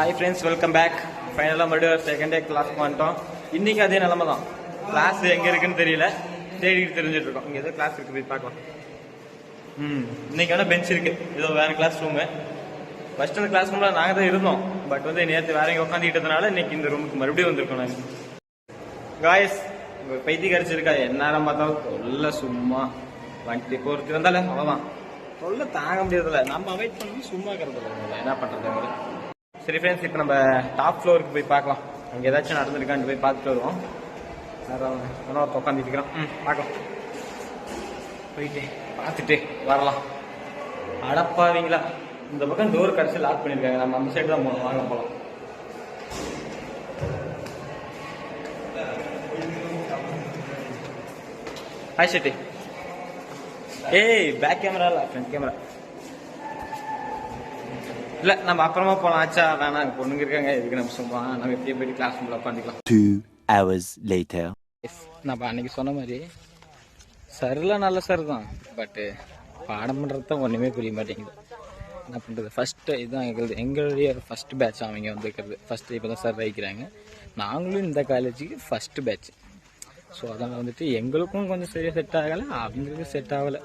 Hi friends, welcome back. ஃபைனலாக மறுபடியும் second day கிளாஸ்க்கு வந்துட்டோம். இன்றைக்கி அதே நிலமை தான். கிளாஸ் எங்கே இருக்குன்னு தெரியல, தேடிட்டு தெரிஞ்சுட்டு இருக்கோம். இங்கே ஏதோ கிளாஸ் இருக்குது, போய் பார்க்கலாம். இன்றைக்கி வேணால் பெஞ்ச் இருக்குது, ஏதோ வேறு கிளாஸ் ரூமு. ஃபஸ்ட்டு அந்த கிளாஸ் ரூமில் நாங்கள் தான் இருந்தோம். பட் நேற்று வேற எங்கே உட்காந்துக்கிட்டதுனால இன்றைக்கி இந்த ரூமுக்கு மறுபடியும் வந்திருக்கோம். நாங்கள் காய்ஸ் பைத்தி கடிச்சிருக்கா, எந்நேரம் பார்த்தாலும் தொல்லை. சும்மா வந்துட்டு இப்போ ஒருத்தர் வந்தால அவ்வளோதான், தொல்லை தாங்க முடியறதில்ல. நம்ம அவாய்ட் பண்ணி சும்மா இருக்கிறதில்ல, என்ன பண்ணுறது. சரி ஃப்ரெண்ட்ஸ், இப்போ நம்ம டாப் ஃப்ளோருக்கு போய் பார்க்கலாம். அங்கே ஏதாச்சும் நடந்துருக்கான்னு போய் பார்த்துட்டு வருவோம். வேறு உட்காந்துட்டு இருக்கிறோம், பார்க்கலாம். போயிட்டு பார்த்துட்டு வரலாம். அடப்பாவீங்களா, இந்த பக்கம் டோர் கடைசி லாக் பண்ணியிருக்காங்க. நம்ம அந்த சைடு தான் போகணும். வாங்க போகலாம். ஹாய் ஷெட்டி. ஏய், பேக் கேமரா இல்லை, ஃப்ரண்ட் கேமரா இல்லை. நம்ம அப்புறமா போகலாம். ஆச்சா வேணாம், பொண்ணுங்க இருக்காங்க, இதுக்கு நம்ம சும்மா நம்ம எப்படியே போயிட்டு கிளாஸ் ரூமில் உட்காந்துக்கலாம். 2 hours later. நம்ம அன்னைக்கு சொன்ன மாதிரி சர்லாம் நல்ல சார் தான், பட்டு பாடம் பண்ணுறது தான் ஒன்றுமே புரிய மாட்டேங்குது. என்ன பண்ணுறது. ஃபஸ்ட்டு இதுதான் எங்களுடைய ஃபஸ்ட் பேட்ச் அவங்க வந்துருக்கிறது. ஃபஸ்ட்டு இப்போ தான் சார் வைக்கிறாங்க. நாங்களும் இந்த காலேஜுக்கு ஃபஸ்ட்டு பேட்ச். ஸோ அதனால் எங்களுக்கும் கொஞ்சம் சரியாக செட் ஆகலை, அவங்களுக்கும் செட் ஆகலை.